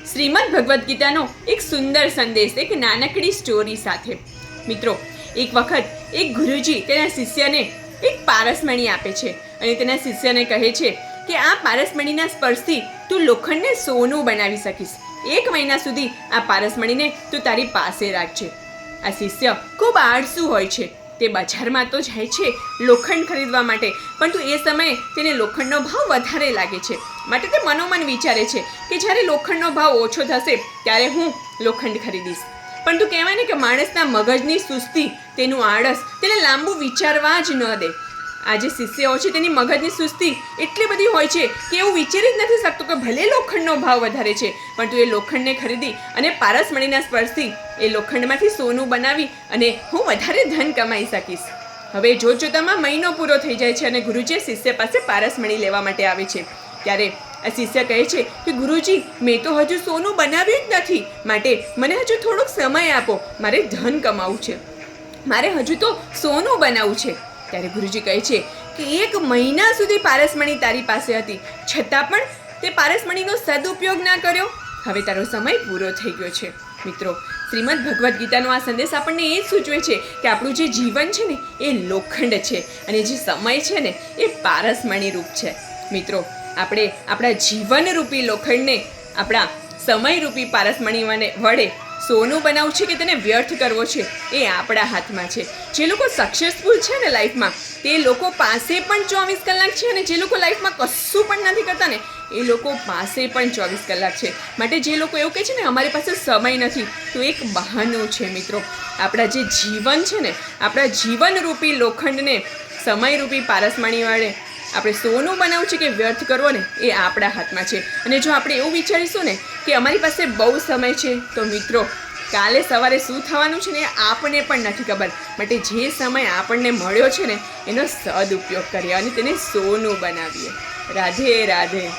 શ્રીમદ ભગવદ્ ગીતાનો એક સુંદર સંદેશ, એક નાનકડી સ્ટોરી સાથે. મિત્રો, એક વખત એક ગુરુજી તેના શિષ્યને એક પારસમણી આપે છે અને તેના શિષ્યને કહે છે કે આ પારસમણીના સ્પર્શથી તું લોખંડને સોનું બનાવી શકીશ. 1 મહિના સુધી આ પારસમણીને તું તારી પાસે રાખજે. આ શિષ્ય ખૂબ આળસુ હોય છે. તે બજારમાં તો જાય છે લોખંડ ખરીદવા માટે, પરંતુ એ સમયે તેને લોખંડનો ભાવ વધારે લાગે છે. માટે તે મનોમન વિચારે છે કે જ્યારે લોખંડનો ભાવ ઓછો થશે ત્યારે હું લોખંડ ખરીદીશ. પરંતુ કહેવાય ને કે માણસના મગજની સુસ્તી, તેનું આળસ તેને લાંબુ વિચારવા જ ન દે. આ જે શિષ્ય હોય છે તેની મગજની સુસ્તી એટલી બધી હોય છે કે એવું વિચારી જ નથી શકતો કે ભલે લોખંડનો ભાવ વધારે છે, પરંતુ એ લોખંડને ખરીદી અને પારસમણીના સ્પર્શથી એ લોખંડમાંથી સોનું બનાવી અને હું વધારે ધન કમાઈ શકીશ. હવે જોતજોતામાં મહિનો પૂરો થઈ જાય છે અને ગુરુજી શિષ્ય પાસે પારસમણી લેવા માટે આવે છે. ત્યારે આ શિષ્ય કહે છે કે ગુરુજી, મેં તો હજુ સોનું બનાવ્યું જ નથી, માટે મને હજુ થોડોક સમય આપો. મારે ધન કમાવું છે, મારે હજુ તો સોનું બનાવવું છે. ત્યારે ગુરુજી કહે છે કે 1 મહિના સુધી પારસમણી તારી પાસે હતી, છતાં પણ તે પારસમણીનો સદુપયોગ ના કર્યો. હવે તારો સમય પૂરો થઈ ગયો છે. મિત્રો, શ્રીમદ ભગવદ્ ગીતાનો આ સંદેશ આપણને એ જ સૂચવે છે કે આપણું જે જીવન છે ને એ લોખંડ છે અને જે સમય છે ને એ પારસમણી રૂપ છે. મિત્રો, આપણે આપણા જીવનરૂપી લોખંડને આપણા સમયરૂપી પારસમણી વડે સોનું બનાવવું છે કે તેને વ્યર્થ કરવો છે એ આપણા હાથમાં છે. જે લોકો સક્સેસફુલ છે ને લાઈફમાં, તે લોકો પાસે પણ 24 કલાક છે અને જે લોકો લાઈફમાં કશું પણ નથી કરતા ને એ લોકો પાસે પણ 24 કલાક છે. માટે જે લોકો એવું કહે છે ને અમારી પાસે સમય નથી, તો એક બહાનું છે. મિત્રો, આપણા જે જીવન છે ને, આપણા જીવનરૂપી લોખંડને સમયરૂપી પારસમણી વડે આપણે સોનું બનાવવું છે કે વ્યર્થ કરવો ને એ આપણા હાથમાં છે. અને જો આપણે એવું વિચારીશું ને કે અમારી પાસે બહુ સમય છે, તો મિત્રો કાલે સવારે શું થવાનું છે ને એ આપણને પણ નથી ખબર. માટે જે સમય આપણને મળ્યો છે ને એનો સદુપયોગ કરીએ અને તેને સોનું બનાવીએ. રાધે રાધે.